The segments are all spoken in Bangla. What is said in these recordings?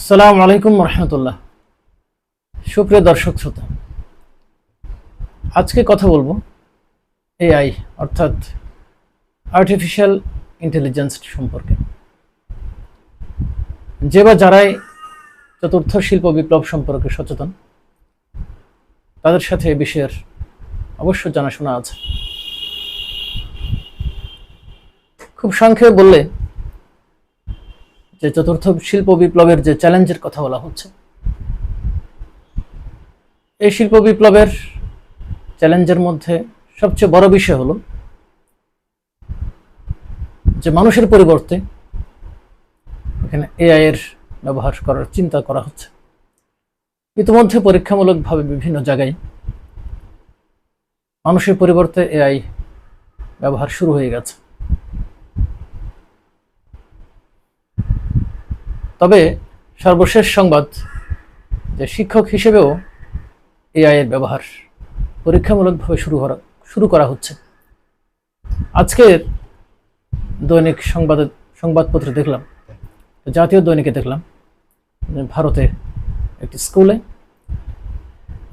আসসালামু আলাইকুম রহমতুল্লাহ। সুপ্রিয় দর্শক শ্রোতা, আজকে কথা বলবো এআই অর্থাৎ আর্টিফিশিয়াল ইন্টেলিজেন্স সম্পর্কে। যে বা যারাই চতুর্থ শিল্প বিপ্লব সম্পর্কে সচেতন, তাদের সাথে এ বিষয়ের অবশ্য জানাশোনা আছে। খুব সংক্ষেপে বললে, যে চতুর্থ শিল্প বিপ্লবের যে চ্যালেঞ্জের কথা বলা হচ্ছে, এই শিল্প বিপ্লবের চ্যালেঞ্জের মধ্যে সবচেয়ে বড় বিষয় হলো যে মানুষের পরিবর্তে এখানে এআই এর ব্যবহার করার চিন্তা করা হচ্ছে। ইতিমধ্যে পরীক্ষামূলকভাবে বিভিন্ন জায়গায় মানুষের পরিবর্তে এআই ব্যবহার শুরু হয়ে গেছে। তবে সর্বশেষ সংবাদ যে শিক্ষক হিসেবেও এআই এর ব্যবহার পরীক্ষামূলকভাবে শুরু করা হচ্ছে। আজকের দৈনিক সংবাদপত্রে দেখলাম, জাতীয় দৈনিকে দেখলাম, ভারতে একটি স্কুলে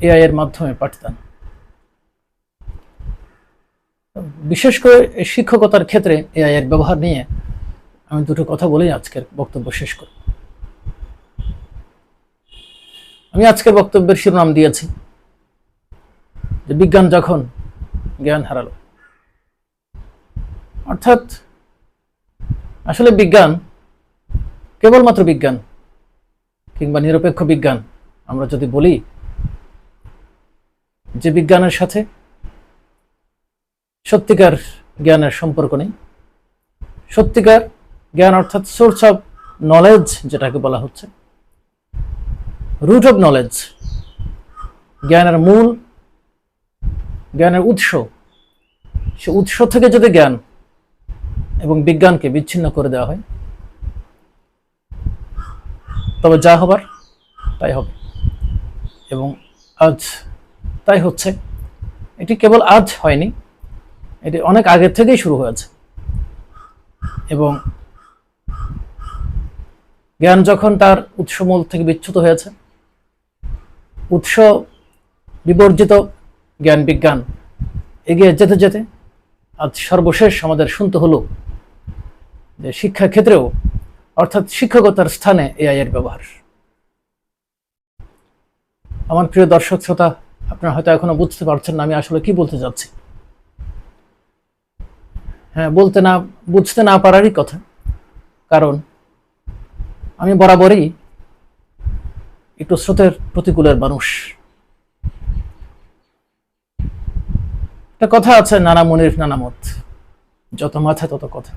এআই এর মাধ্যমে পাঠদান। বিশেষ করে শিক্ষকতার ক্ষেত্রে এআই এর ব্যবহার নিয়ে আমি দুটো কথা বলেই আজকের বক্তব্য শেষ করব। আমি আজকের বক্তব্যের শিরোনাম দিয়েছি যে বিজ্ঞান যখন জ্ঞান হারালো। অর্থাৎ আসলে বিজ্ঞান কেবলমাত্র বিজ্ঞান কিংবা নিরপেক্ষ বিজ্ঞান আমরা যদি বলি, যে বিজ্ঞানের সাথে সত্যিকার জ্ঞানের সম্পর্ক নেই। সত্যিকার জ্ঞান অর্থাৎ সোর্স অফ নলেজ, যেটাকে বলা হচ্ছে রুট অফ নলেজ, জ্ঞানের মূল, জ্ঞানের উৎস, সে উৎস থেকে যদি জ্ঞান এবং বিজ্ঞানকে বিচ্ছিন্ন করে দেওয়া হয়, তবে যা হবার তাই হবে। এবং আজ তাই হচ্ছে। এটি কেবল আজ হয়নি, এটি অনেক আগের থেকেই শুরু হয়েছে। এবং জ্ঞান যখন তার উৎসমূল থেকে বিচ্যুত হয়েছে, উৎস বিবর্জিত জ্ঞান বিজ্ঞান এগিয়ে যেতে যেতে আজ সর্বশেষ আমাদের শুনতে হলো যে শিক্ষা ক্ষেত্রেও অর্থাৎ শিক্ষকতার স্থানে এআই এর ব্যবহার। আমার প্রিয় দর্শক শ্রোতা, আপনারা হয়তো এখনো বুঝতে পারছেন না আমি আসলে কি বলতে যাচ্ছি। হ্যাঁ, বুঝতে না পারারই কথা, কারণ আমি বরাবরই একটু স্রোতের প্রতিকূলের মানুষ। একটা কথা আছে, নানা মনির নানা মত, যত মাথা তত কথা।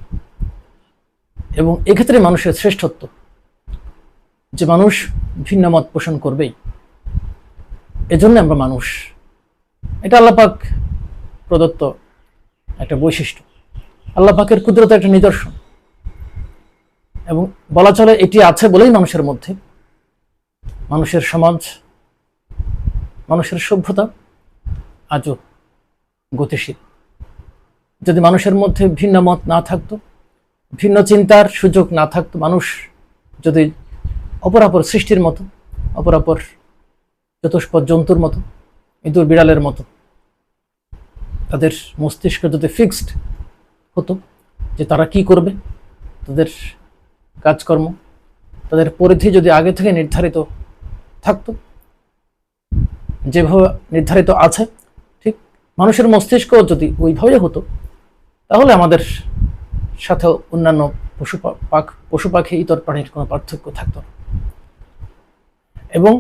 এবং এক্ষেত্রে মানুষের শ্রেষ্ঠত্ব যে মানুষ ভিন্ন মত পোষণ করবেই, এজন্য আমরা মানুষ। এটা আল্লাহ পাক প্রদত্ত একটা বৈশিষ্ট্য, আল্লাহ পাকের কুদরতের একটা নিদর্শন। এবং বলা চলে এটি আছে বলেই মানুষের মধ্যে, মানুষের সমাজ, মানুষের সভ্যতা আজও গতিশীল। যদি মানুষের মধ্যে ভিন্ন মত না থাকতো, ভিন্ন চিন্তার সুযোগ না থাকতো, মানুষ যদি অপরাপর সৃষ্টির মতো, অপরাপর চতুষ্পদ জন্তুর মতো, ইঁদুর বিড়ালের মতো তাদের মস্তিষ্ক যদি ফিক্সড হতো যে তারা কি করবে, তাদের কাজকর্ম, তাদের পরিধি যদি আগে থেকে নির্ধারিত থাকতো, যেভাবে নির্ধারিত আছে ঠিক মানুষের মস্তিষ্ক যদি ওইভাবে হতো, তাহলে আমাদের সাথে অন্যান্য পশু পাখি ইতর প্রাণীর কোনো পার্থক্য থাকতো না। এবং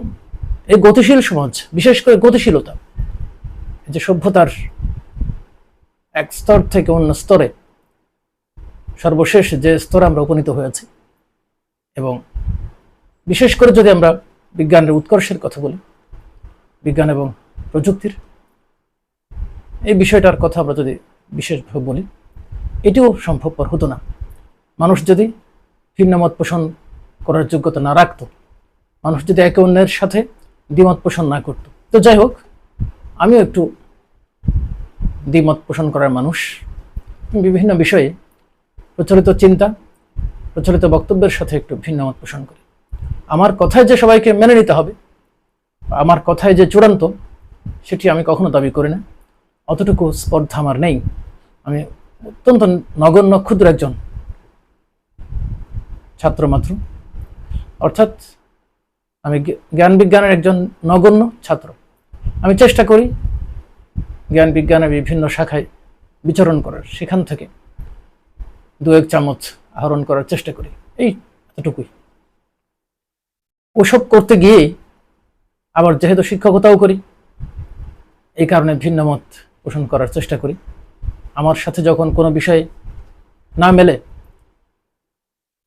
এই গতিশীল সমাজ, বিশেষ করে গতিশীলতা, যে সভ্যতার এক স্তর থেকে অন্য স্তরে সর্বশেষ যে স্তরে আমরা উপনীত হয়েছি, এবং বিশেষ করে যদি আমরা বিজ্ঞানের উৎকর্ষের কথা বলি, বিজ্ঞান এবং প্রযুক্তির এই বিষয়টার কথা আমরা যদি বিশেষভাবে বলি, এটিও সম্ভবপর হতো না মানুষ যদি ভিন্ন মত পোষণ করার যোগ্যতা না রাখত, মানুষ যদি একে অন্যের সাথে দ্বিমত পোষণ না করত। তো যাই হোক, আমিও একটু দ্বিমত পোষণ করার মানুষ। বিভিন্ন বিষয়ে প্রচলিত চিন্তা, প্রচলিত বক্তব্যের সাথে একটু ভিন্ন মত পোষণ করি। আমার কথায় যে সবাইকে মেনে নিতে হবে, আমার কথায় যে চূড়ান্ত, সেটি আমি কখনো দাবি করি না। অতটুকু স্পর্ধা আমার নেই। আমি অত্যন্ত নগণ্য ক্ষুদ্র একজন ছাত্র মাত্র, অর্থাৎ আমি জ্ঞান বিজ্ঞানের একজন নগণ্য ছাত্র। আমি চেষ্টা করি জ্ঞান বিজ্ঞানের বিভিন্ন শাখায় বিচরণ করার, সেখান থেকে 2-1 চামচ আহরণ করার চেষ্টা করি, এই এতটুকুই। ওসব করতে গিয়ে আবার যেহেতু শিক্ষকতাও করি, এই কারণে ভিন্ন মত পোষণ করার চেষ্টা করি। আমার সাথে যখন কোনো বিষয় না মেলে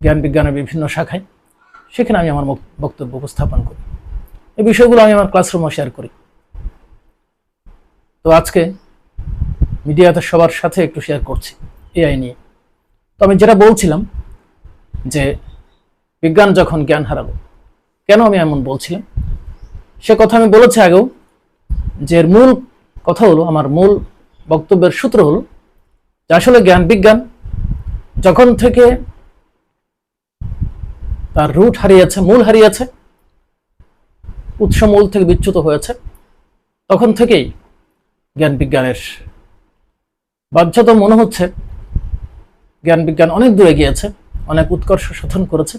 জ্ঞান বিজ্ঞানের বিভিন্ন শাখায়, সেখানে আমি আমার বক্তব্য উপস্থাপন করি। এই বিষয়গুলো আমি আমার ক্লাসরুমে শেয়ার করি। তো আজকে মিডিয়াতে সবার সাথে একটু শেয়ার করছি এআই নিয়ে। তো আমি যেটা বলছিলাম যে বিজ্ঞান যখন জ্ঞান হারালো, কেন আমি এমন বলছিলাম সে কথা আমি বলেছি আগেও, যে এর মূল কথা হলো, আমার মূল বক্তব্যের সূত্র হলো যে আসলে জ্ঞান বিজ্ঞান যখন থেকে তার রুট হারিয়েছে, মূল হারিয়েছে, উৎস মূল থেকে বিচ্যুত হয়েছে, তখন থেকেই জ্ঞান বিজ্ঞানের বাহ্যত মনে হচ্ছে জ্ঞান বিজ্ঞান অনেক দূরে গিয়েছে, অনেক উৎকর্ষ সাধন করেছে।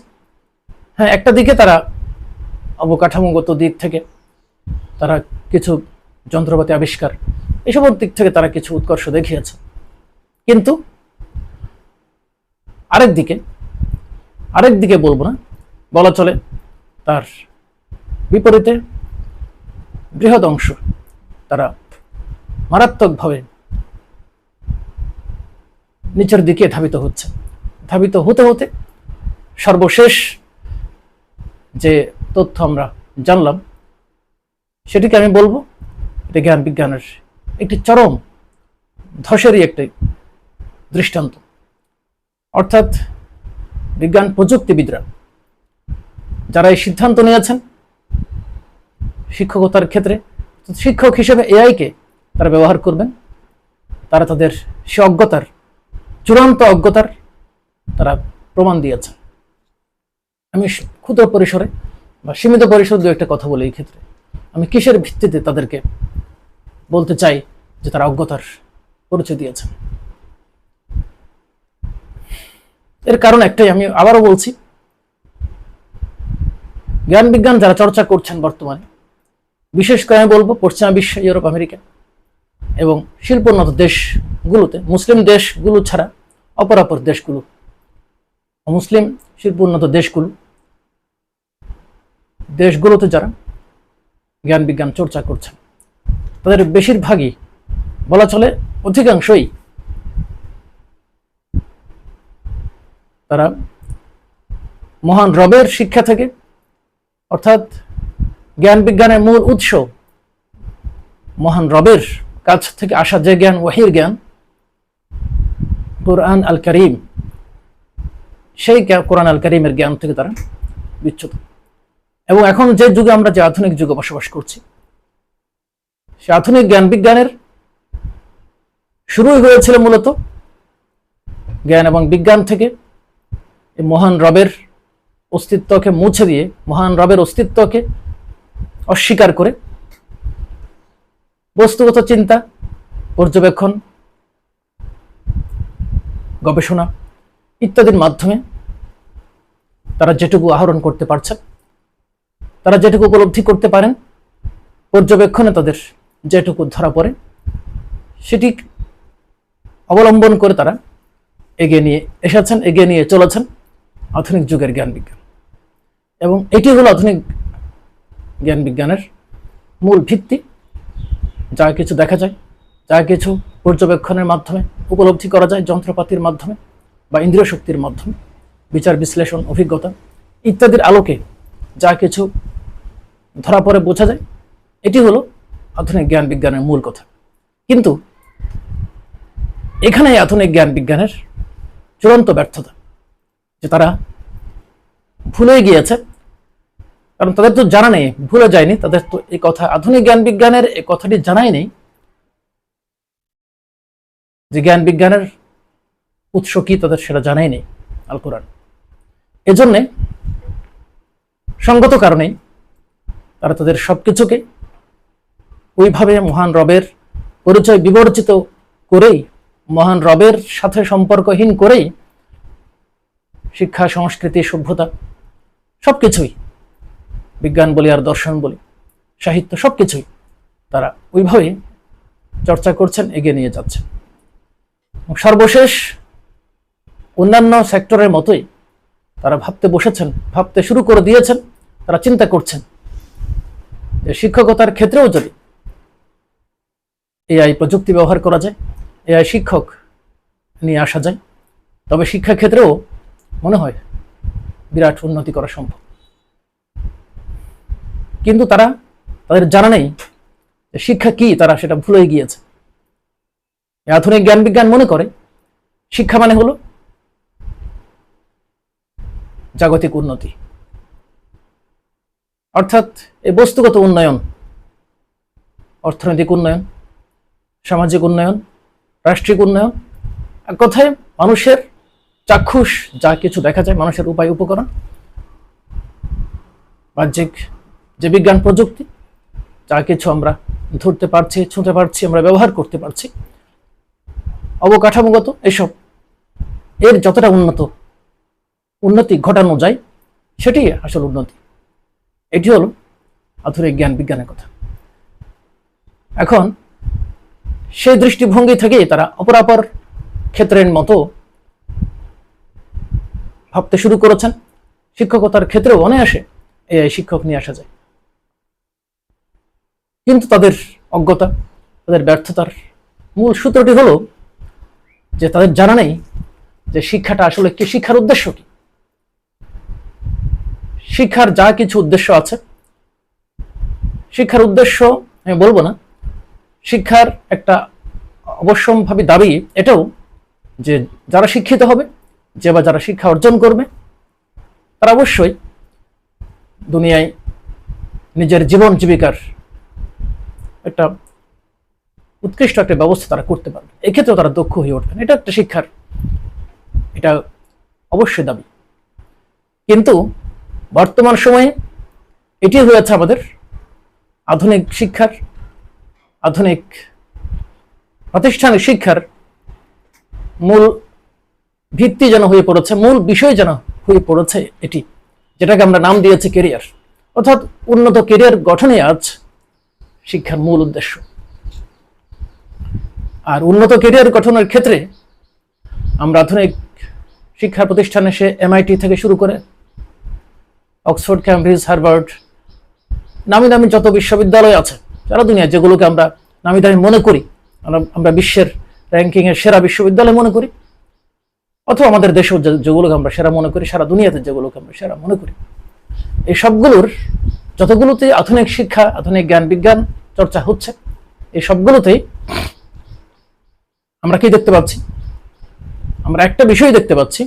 হ্যাঁ, একটা দিকে তারা অবকাঠামোগত দিক থেকে তারা কিছু যন্ত্রপাতি আবিষ্কার, এসবের দিক থেকে তারা কিছু উৎকর্ষ দেখিয়েছে, কিন্তু আরেক দিকে বলবো না, বলা চলে তার বিপরীতে বৃহৎ অংশ তারা মারাত্মকভাবে নিচের দিকে ধাবিত হচ্ছে। ধাবিত হতে হতে সর্বশেষ যে তথ্য আমরা জানলাম, সেটিকে আমি বলবো এটা জ্ঞান বিজ্ঞানের একটি চরম ধসেরই একটি দৃষ্টান্ত। অর্থাৎ বিজ্ঞান প্রযুক্তিবিদরা যারা এই সিদ্ধান্ত নিয়েছেন শিক্ষকতার ক্ষেত্রে, শিক্ষক হিসেবে এআইকে তারা ব্যবহার করবেন, তারা তাদের সে অজ্ঞতার, চূড়ান্ত অজ্ঞতার তারা প্রমাণ দিয়েছেন। আমি ক্ষুদ্র পরিসরে বা সীমিত পরিসরে দু একটা কথা বলি। এই ক্ষেত্রে আমি কিসের ভিত্তিতে তাদেরকে বলতে চাই যে তারা অজ্ঞতার পরিচয় দিয়েছেন, এর কারণ একটাই, আমি আবারও বলছি, জ্ঞান বিজ্ঞান যারা চর্চা করছেন বর্তমানে, বিশেষ করে আমি বলবো পশ্চিমা বিশ্ব, ইউরোপ, আমেরিকা এবং শিল্পোন্নত দেশগুলোতে, মুসলিম দেশগুলো ছাড়া অপরাপর দেশগুলো, মুসলিম শিল্পোন্নত দেশগুলোতে যারা জ্ঞান বিজ্ঞান চর্চা করছেন, তাদের বেশিরভাগই, বলা চলে অধিকাংশই, তারা মহান রবের শিক্ষা থেকে, অর্থাৎ জ্ঞান বিজ্ঞানের মূল উৎস মহান রবের কাছ থেকে আসা যে জ্ঞান, ওয়াহির জ্ঞান, কোরআন আল কারীম, সেই কোরআন আল কারীমের জ্ঞান থেকে তারা বিচ্যুত। এবং এখন যে যুগে আমরা, যে আধুনিক যুগে বসবাস করছি, সে আধুনিক জ্ঞান বিজ্ঞানের শুরুই হয়েছিল মূলত জ্ঞান এবং বিজ্ঞান থেকে এই মহান রবের অস্তিত্বকে মুছে দিয়ে, মহান রবের অস্তিত্বকে অস্বীকার করে বস্তুগত চিন্তা, পর্যবেক্ষণ, গবেষণা ইত্যাদির মাধ্যমে তারা যেটুকু আহরণ করতে পারছেন, তারা যেটুকু উপলব্ধি করতে পারেন, পর্যবেক্ষণে তাদের যেটুকু ধরা পড়ে, সেটি অবলম্বন করে তারা এগিয়ে নিয়ে এসেছেন, এগিয়ে নিয়ে চলেছেন আধুনিক যুগের জ্ঞান বিজ্ঞান। এবং এটি হলো আধুনিক জ্ঞান বিজ্ঞানের মূল ভিত্তি। যা কিছু দেখা যায়, যা কিছু পর্যবেক্ষণের মাধ্যমে উপলব্ধি করা যায়, যন্ত্রপাতির মাধ্যমে বা ইন্দ্রিয় শক্তির মাধ্যমে, বিচার বিশ্লেষণ, অভিজ্ঞতা ইত্যাদির আলোকে যা কিছু ধরা পড়ে, বোঝা যায়, এটি হলো আধুনিক জ্ঞান বিজ্ঞানের মূল কথা। কিন্তু এখানে আধুনিক জ্ঞান বিজ্ঞানের চূড়ান্ত ব্যর্থতা, যে তারা ভুলে গিয়েছে, কারণ তাদের তো জানা নেই, ভুলে যায়নি, তাদের তো এই কথা, আধুনিক জ্ঞান বিজ্ঞানের এই কথাটি জানাই নেই যে জ্ঞান বিজ্ঞানের উৎস কি, তাদের সেটা জানাই নেই আল কোরআন। এজন্যে সঙ্গত কারণেই তারা তাদের সবকিছুকে ওইভাবে মহান রবের পরিচয় বিবর্জিত করেই, মহান রবের সাথে সম্পর্কহীন করেই শিক্ষা, সংস্কৃতি, সভ্যতা সবকিছুই, বিজ্ঞান বলি আর দর্শন বলি, সাহিত্য, সবকিছুই তারা ওইভাবেই চর্চা করছেন, এগিয়ে নিয়ে যাচ্ছেন। সর্বশেষ অন্যান্য সেক্টরের মতোই তারা ভাবতে শুরু করে দিয়েছেন। তারা চিন্তা করছেন যে শিক্ষকতার ক্ষেত্রেও যদি এআই প্রযুক্তি ব্যবহার করা যায়, এআই শিক্ষক নিয়ে আসা যায়, তবে শিক্ষা ক্ষেত্রেও মনে হয় বিরাট উন্নতি করা সম্ভব। কিন্তু তাদের জানা নেই যে শিক্ষা কি, তারা সেটা ভুলে গিয়েছে। আধুনিক জ্ঞান বিজ্ঞান মনে করে শিক্ষা মানে হলো জাগতিক উন্নতি, অর্থাৎ এই বস্তুগত উন্নয়ন, অর্থনৈতিক উন্নয়ন, সামাজিক উন্নয়ন, রাষ্ট্রিক উন্নয়ন, এক কথায় মানুষের চাক্ষুষ যা কিছু দেখা যায়, মানুষের উপায় উপকরণ, বাহ্যিক যে বিজ্ঞান প্রযুক্তি, যা কিছু আমরা ধরতে পারছি, ছুঁতে পারছি, আমরা ব্যবহার করতে পারছি, অবকাঠামোগত এসব, এর যতটা উন্নতি ঘটানো যায় সেটি আসল উন্নতি। এটি হলো আধুনিক জ্ঞান বিজ্ঞানের কথা। এখন সেই দৃষ্টিভঙ্গি থেকেই তারা অপরাপর ক্ষেত্রের মতো ভাবতে শুরু করেছেন। শিক্ষকতার ক্ষেত্রেও অনায়াসে এআই শিক্ষক নিয়ে আসা যায়, কিন্তু তাদের অজ্ঞতা, তাদের ব্যর্থতার মূল সূত্রটি হলো যে তাদের জানা নেই যে শিক্ষাটা আসলে কি, শিক্ষার উদ্দেশ্য কি। শিক্ষার যা কিছু উদ্দেশ্য আছে, শিক্ষার উদ্দেশ্য আমি বলবো না, শিক্ষার একটা অবশ্যম্ভাবী দাবি এটাও যে যারা শিক্ষিত হবে, যারা শিক্ষা অর্জন করবে, তারা অবশ্যই দুনিয়ায় নিজের জীবন জীবিকার একটা উৎকৃষ্ট একটা ব্যবস্থা তারা করতে পারবে, এক্ষেত্রেও তারা দক্ষ হয়ে উঠবেন। এটা একটা শিক্ষার, এটা অবশ্যই দাবি। কিন্তু বর্তমান সময়ে এটি হয়েছে আমাদের আধুনিক শিক্ষার, আধুনিক প্রাতিষ্ঠানিক শিক্ষার মূল ভিত্তি যেন হয়ে পড়েছে, মূল বিষয় যেন হয়ে পড়েছে এটি, যেটাকে আমরা নাম দিয়েছি কেরিয়ার। অর্থাৎ উন্নত কেরিয়ার গঠনে আজ শিক্ষার মূল উদ্দেশ্য। আর উন্নত কেরিয়ার গঠনের ক্ষেত্রে আমরা আধুনিক শিক্ষা প্রতিষ্ঠানে সে MIT থেকে শুরু করে অক্সফোর্ড, ক্যামব্রিজ, হার্ভার্ড, নামি দামি যত বিশ্ববিদ্যালয় আছে সারা দুনিয়া, যেগুলোকে আমরা নামি দামি মনে করি, আমরা বিশ্বের র্যাঙ্কিংয়ের সেরা বিশ্ববিদ্যালয় মনে করি, অথবা আমাদের দেশেও যেগুলোকে আমরা সেরা মনে করি, সারা দুনিয়াতে যেগুলোকে আমরা সেরা মনে করি, এই সবগুলোর যতগুলোতে আধুনিক শিক্ষা, আধুনিক জ্ঞান বিজ্ঞান চর্চা হচ্ছে, এই সবগুলোতেই আমরা কি দেখতে পাচ্ছি? আমরা একটা বিষয় দেখতে পাচ্ছি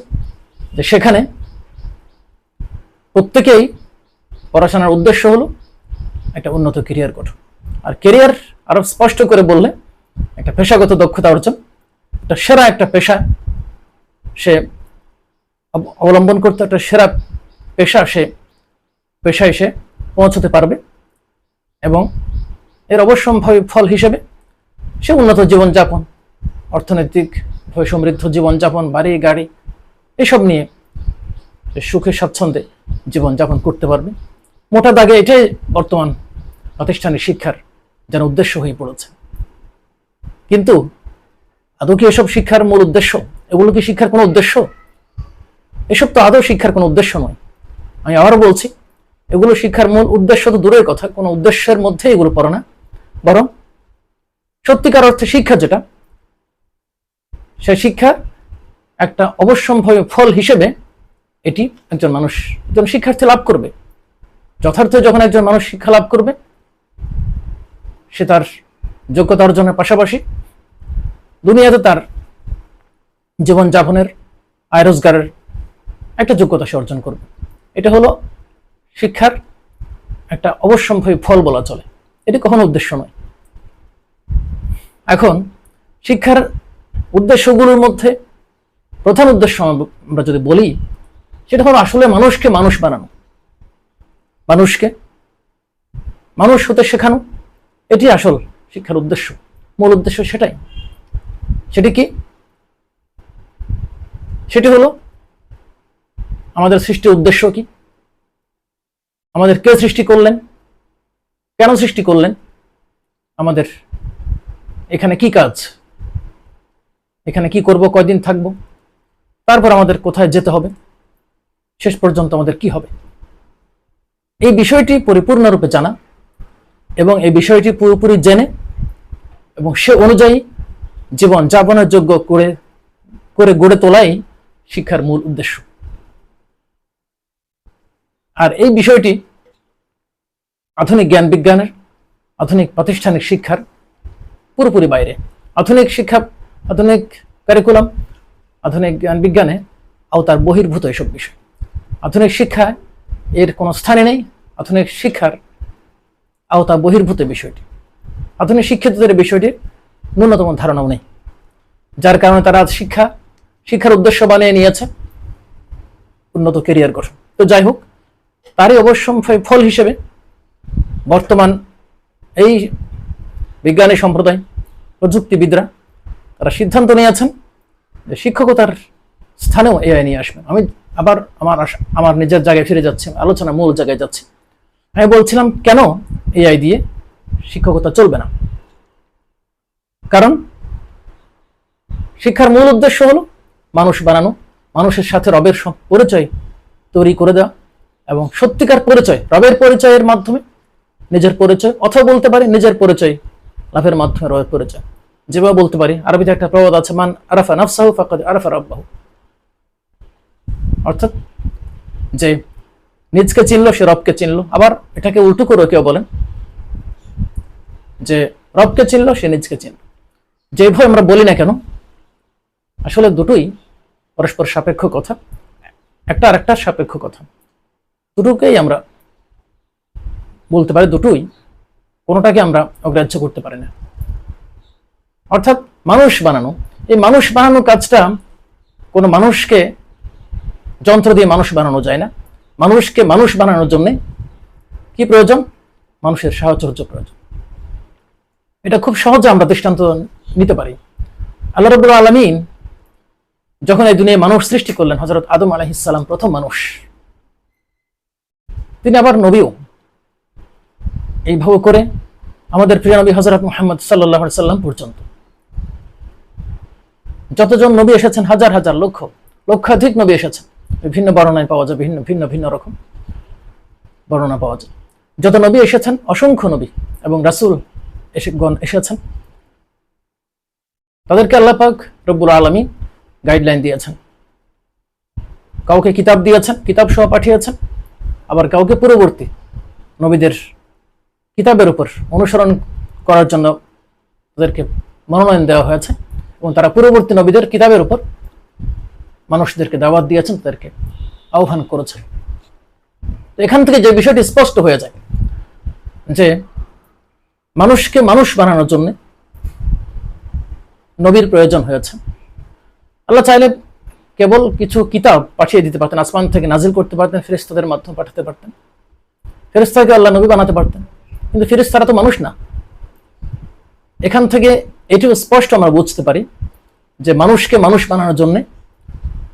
যে সেখানে প্রত্যেকেই পড়াশোনার উদ্দেশ্য হলো একটা উন্নত কেরিয়ার গঠন। আর কেরিয়ার আরো স্পষ্ট করে বললে একটা পেশাগত দক্ষতা অর্জন, একটা সেরা একটা পেশা সে অবলম্বন করতে, একটা সেরা পেশায় সে পৌঁছতে পারবে, এবং এর অবশ্যম্ভাবী ফল হিসেবে সে উন্নত জীবনযাপন, অর্থনৈতিক সমৃদ্ধ জীবনযাপন, বাড়ি গাড়ি এসব নিয়ে সুখে স্বাচ্ছন্দ্যে জীবনযাপন করতে পারবে। মোটা দাগে এটাই বর্তমান প্রাতিষ্ঠানিক শিক্ষার যেন উদ্দেশ্য হয়ে পড়েছে। কিন্তু আদৌ কি এসব শিক্ষার মূল উদ্দেশ্য? এগুলো কি শিক্ষার কোনো উদ্দেশ্য? এসব তো আদৌ শিক্ষার কোনো উদ্দেশ্য নয়। আমি আবারও বলছি, এগুলো শিক্ষার মূল উদ্দেশ্য তো দূরের কথা, কোনো উদ্দেশ্যের মধ্যে এগুলো পড়ে না, বরং সত্যিকার অর্থে শিক্ষা যেটা, সে শিক্ষা একটা অবশ্যম্ভাবী ফল হিসেবে এটি একজন শিক্ষার্থী লাভ করবে। যথার্থ যখন একজন মানুষ শিক্ষা লাভ করবে, সে তার যোগ্যতা অর্জনের পাশাপাশি দুনিয়াতে তার জীবনযাপনের, আয় রোজগারের একটা যোগ্যতা সে অর্জন করবে। এটা হলো শিক্ষার একটা অবশ্যম্ভাবী ফল বলা চলে, এটি কখনো উদ্দেশ্য নয়। এখন শিক্ষার উদ্দেশ্যগুলোর মধ্যে প্রধান উদ্দেশ্য আমরা যদি বলি, সেটা হলো আসলে মানুষকে মানুষ বানানো। মানুষকে মানুষ হতে শেখানো, এটি আসল শিক্ষার উদ্দেশ্য, মূল উদ্দেশ্য সেটাই। সেটি কি? সেটি হলো আমাদের সৃষ্টির উদ্দেশ্য কি, আমাদের কে সৃষ্টি করলেন, কেন সৃষ্টি করলেন, আমাদের এখানে কি কাজ, এখানে কি করব, কয়দিন থাকব, তারপর আমাদের কোথায় যেতে হবে, শেষ পর্যন্ত আমাদের কি হবে, এই বিষয়টি পরিপূর্ণরূপে জানা এবং এই বিষয়টি পুরোপুরি জেনে এবং সে অনুযায়ী জীবন যাপনের যোগ্য করে করে গড়ে তোলাই শিক্ষার মূল উদ্দেশ্য। আর এই বিষয়টি আধুনিক জ্ঞান বিজ্ঞানের, আধুনিক প্রাতিষ্ঠানিক শিক্ষার পুরোপুরি বাইরে। আধুনিক শিক্ষা, আধুনিক কারিকুলাম, আধুনিক জ্ঞান বিজ্ঞানে আওতার বহির্ভূত এসব বিষয়। আধুনিক শিক্ষায় এর কোনো স্থানে নেই, আধুনিক শিক্ষার আওতা বহির্ভূত বিষয়টি। আধুনিক শিক্ষিতদের বিষয়টির ন্যূনতম ধারণাও নেই, যার কারণে তারা শিক্ষার উদ্দেশ্য বানিয়ে নিয়েছে উন্নত কেরিয়ার গঠন। তো যাই হোক, তারই অবশ্যই ফল হিসেবে বর্তমান এই বিজ্ঞানী সম্প্রদায়, প্রযুক্তিবিদরা তারা সিদ্ধান্ত নিয়েছেন যে শিক্ষকতার স্থানেও এআই নিয়ে আসবেন। আমি আবার আমার নিজের জায়গায় ফিরে যাচ্ছি, আলোচনা মূল জায়গায় যাচ্ছি। আমি বলছিলাম কেন এআই দিয়ে শিক্ষকতা চলবে না। কারণ শিক্ষার মূল উদ্দেশ্য হলো মানুষ বানানো, মানুষের সাথে রবের পরিচয় তৈরি করে দেওয়া এবং সত্যিকার পরিচয়, রবের পরিচয়ের মাধ্যমে নিজের পরিচয়, অথবা বলতে পারি নিজের পরিচয় লাভের মাধ্যমে রবের পরিচয়। যেভাবে বলতে পারি, আরবিতে একটা প্রবাদ আছে, মান আরাফা নাফসাহু ফাকাদ আরাফা রাব্বাহু, অর্থাৎ যে নিজকে চিনলো সে রবকে চিনলো। আবার এটাকে উল্টো করে কেউ বলেন যে রবকে চিনলো সে নিজকে চিনলো। যেভাবে আমরা বলি না কেন, আসলে দুটোই পরস্পর সাপেক্ষ কথা, একটা আরেকটার সাপেক্ষ কথা। দুটোকেই আমরা বলতে পারি, দুটোই, কোনোটাকে আমরা অগ্রাহ্য করতে পারি না। অর্থাৎ মানুষ বানানো, এই মানুষ বানানোর কাজটা কোনো মানুষকে যন্ত্র দিয়ে মানুষ বানানো যায় না। মানুষকে মানুষ বানানোর জন্য কি প্রয়োজন? মানুষের সাহচর্য প্রয়োজন। এটা খুব সহজে আমরা দৃষ্টান্ত নিতে পারি। আল্লাহ রাব্বুল আলামিন যখন এই দুনিয়ায় মানুষ সৃষ্টি করলেন, হযরত আদম আলাইহিস সালাম প্রথম মানুষ, তিনি আবার নবীও। এইভাবে করে আমাদের প্রিয় নবী হযরত মুহাম্মদ সাল্লাল্লাহু আলাইহি সাল্লাম পর্যন্ত যতজন নবী এসেছেন, হাজার হাজার লক্ষাধিক নবী এসেছেন, বিভিন্ন বর্ণনায় পাওয়া যায়, ভিন্ন ভিন্ন রকম বর্ণনা পাওয়া যায়। যত নবী এসেছেন, অসংখ্য নবী এবং রাসূল এসেছেন, তাদেরকে আল্লাহ পাক রব্বুল আলামিন গাইডলাইন দিয়েছেন। কাউকে কিতাব দিয়েছেন, কিতাব সহ পাঠিয়েছেন, আবার কাউকে পূর্ববর্তী নবীদের কিতাবের উপর অনুসরণ করার জন্য তাদেরকে মনোনয়ন দেওয়া হয়েছে এবং তারা পূর্ববর্তী নবীদের কিতাবের উপর মানুষদেরকে দাওয়াত দিয়েছেন, তাদেরকে আহ্বান করেছেন। এখান থেকে যে বিষয়টি স্পষ্ট হয়ে যায় যে মানুষকে মানুষ বানানোর জন্য নবীর প্রয়োজন হয়েছে। আল্লাহ চাইলে কেবল কিছু কিতাব পাঠিয়ে দিতে পারতেন, আসমান থেকে নাজিল করতে পারতেন, ফেরেশতাদের মাধ্যমে পাঠাতে পারতেন, ফেরেশতাকে আল্লাহ নবী বানাতে পারতেন, কিন্তু ফেরেশতারা তো মানুষ না। এখান থেকে এটিও স্পষ্ট আমরা বুঝতে পারি যে মানুষকে মানুষ বানানোর জন্য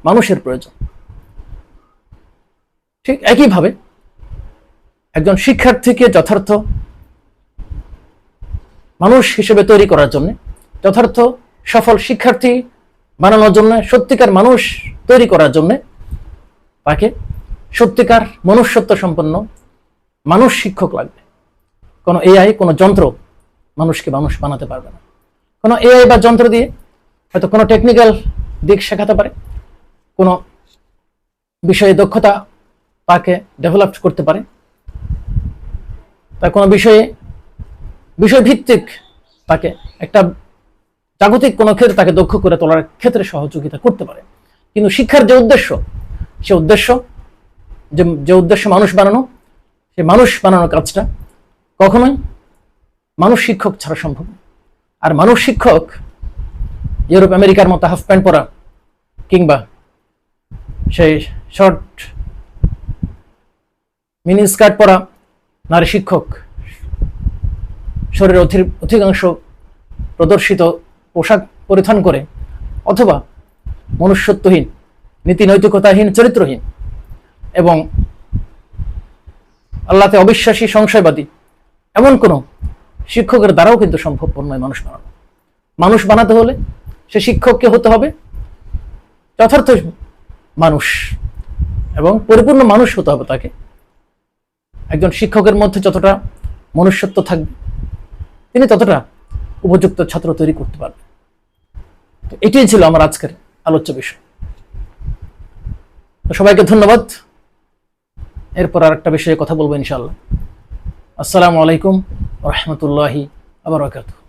মানুষের প্রয়োজন। ঠিক একইভাবে একজন শিক্ষার্থীকে যথার্থ মানুষ হিসেবে তৈরি করার জন্য, যথার্থ সফল শিক্ষার্থী বানানোর জন্য, সত্যিকার মানুষ তৈরি করার জন্য তাকে সত্যিকার মনুষ্যত্ব সম্পন্ন মানুষ শিক্ষক লাগবে। কোনো এআই, কোনো যন্ত্র মানুষকে মানুষ বানাতে পারবে না। কোনো এআই বা যন্ত্র দিয়ে হয়তো কোনো টেকনিক্যাল দিক শেখাতে পারে, কোনো বিষয়ে দক্ষতা তাকে ডেভেলপ করতে পারে, তার কোনো বিষয়ভিত্তিক তাকে একটা জাগতিক কোনো ক্ষেত্রে তাকে দক্ষ করে তোলার ক্ষেত্রে সহযোগিতা করতে পারে। কিন্তু শিক্ষার যে উদ্দেশ্য, যে উদ্দেশ্য মানুষ বানানো, সেই মানুষ বানানোর কাজটা কখনোই মানুষ শিক্ষক ছাড়া সম্ভব না। আর মানুষ শিক্ষক ইউরোপ আমেরিকার মতো হাফ প্যান্ট পরা কিংবা সেই শর্ট মিনি স্কার্ট পরা নারী শিক্ষক শরীরের অধিকাংশ প্রদর্শিত পোশাক পরিধান করে, অথবা মনুষ্যত্বহীন, নীতি নৈতিকতাহীন, চরিত্রহীন এবং আল্লাহতে অবিশ্বাসী, সংশয়বাদী এমন কোনো শিক্ষকের দ্বারাও কিন্তু সম্ভবপর নয় মানুষ বানানো। মানুষ বানাতে হলে সে শিক্ষককে হতে হবে যথার্থ মানুষ এবং পরিপূর্ণ মানুষ হতে হবে তাকে। একজন শিক্ষকের মধ্যে যতটা মনুষ্যত্ব থাকবে তিনি ততটা উপযুক্ত ছাত্র তৈরি করতে পারবেন। তো এটাই ছিল আমার আজকের আলোচ্য বিষয়। তো সবাইকে ধন্যবাদ। এরপর আর একটা বিষয়ে কথা বলবো ইনশাআল্লাহ। আসসালামু আলাইকুম ওয়া রাহমাতুল্লাহি ওয়া বারাকাতুহু।